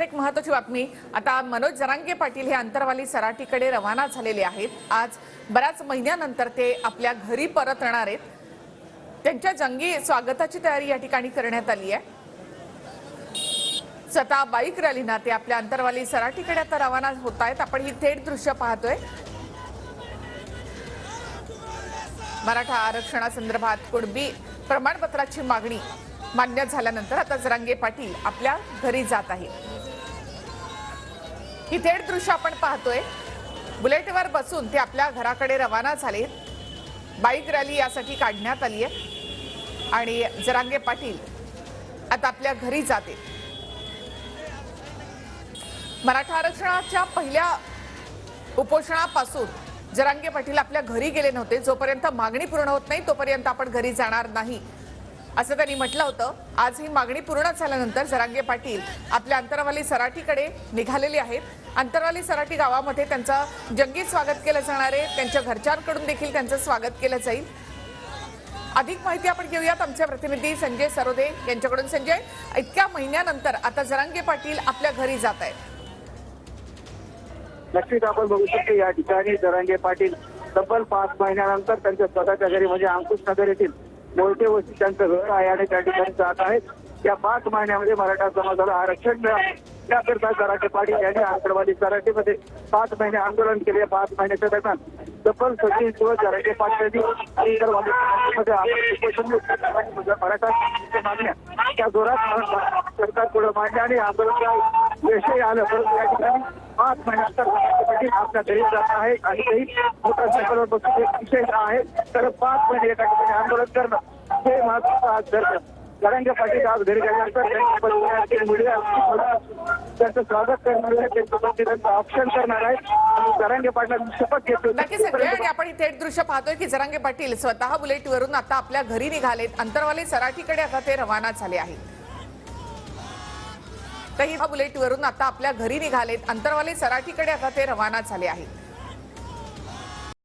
एक महत्त्वाची बातमी आता मनोज जरांगे पाटील हे अंतरवाली सराटीकडे रवाना झालेले आहेत। आज बऱ्याच महिन्यानंतर ते आपल्या घरी परतणार आहेत। त्यांच्या जंगी स्वागताची तयारी या ठिकाणी करण्यात आली आहे। स्वतः बाईक रॅलीना ते आपल्या अंतरवाली सराटीकडे आता रवाना होत आहेत। आपण ही थेट दृश्य पाहतोय। मराठा आरक्षणासंदर्भात कुणबी प्रमाणपत्राची मागणी मान्य झाल्यानंतर आता जरांगे पाटील आपल्या घरी जात आहेत। ही थेट दृश्य आपण पाहतोय। बुलेटवर बसून ते आपल्या घराकडे रवाना झाले। बाईक रॅली यासाठी काढण्यात आली आहे आणि जरांगे पाटील आता आपल्या घरी जाते। मराठा आरक्षणाच्या पहिल्या उपोषणापासून जरांगे पाटील आपल्या घरी गेले नव्हते। जोपर्यंत मागणी पूर्ण होत नाही तोपर्यंत आपण घरी जाणार नाही असं त्यांनी म्हटलं होतं। आज ही मागणी पूर्ण झाल्यानंतर जरांगे पाटील आपल्या अंतरवाली सराटीकडे निघालेले आहेत। अंतरवाली सराटी गावामध्ये त्यांचं जंगी स्वागत केलं जाणार आहे। त्यांच्या घरच्यांकडून देखील त्यांचं स्वागत केलं जाईल। अधिक माहिती आपण घेऊयात आमचे प्रतिनिधी संजय सरोदे यांच्याकडून। संजय, इतक्या महिन्यानंतर आता जरांगे पाटील आपल्या घरी जात आहेत। नक्कीच आपण बघू शकतो या ठिकाणी जरांगे पाटील तब्बल 5 महिन्यानंतर त्यांच्या स्वतःच्या घरी म्हणजे अंकुश नगर येथील मोठे वस्ती त्यांचं घर आहे आणि त्या ठिकाणी जात आहेत। या 5 महिन्यामध्ये मराठा समाजाला आरक्षण मिळावे त्याकरता जरांगे पाटील यांनी अंतरवाली सराटीमध्ये 5 महिने आंदोलन केले। 5 महिन्याच्या दरम्यान तब्बल 36 दिवस जरांगे पाटील मराठा मागण्या त्या जोरात सरकार पुढे मांडल्या आणि आंदोलन यशही आलं। परंतु या ठिकाणी 5 महिन्यानंतर जरांगे पाटील आपल्या घरी जात आहे आणि तेही मोटरसायकलवर बसून एक विशेष आहे। तर 5 महिने एका ठिकाणी आंदोलन करणं हे महत्वाचं आज ठरतं। जरांगे पाटील आज घरी गेल्यानंतर त्यांचं स्वागत करणार आहे, त्यांचं ऑप्शन करणार आहे आणि जरांगे पाटलांची शपथ घेतली। नक्कीच संजय, आणि आपण ही थेट दृश्य पाहतोय की जरांगे पाटील स्वतः बुलेटवरून आता आपल्या घरी निघालेत। अंतरवाली सराटीकडे आता ते रवाना झाले आहेत। तर ही बुलेटवरून आता आपल्या घरी निघालेत। अंतरवाली सराटीकडे आता ते रवाना झाले आहेत।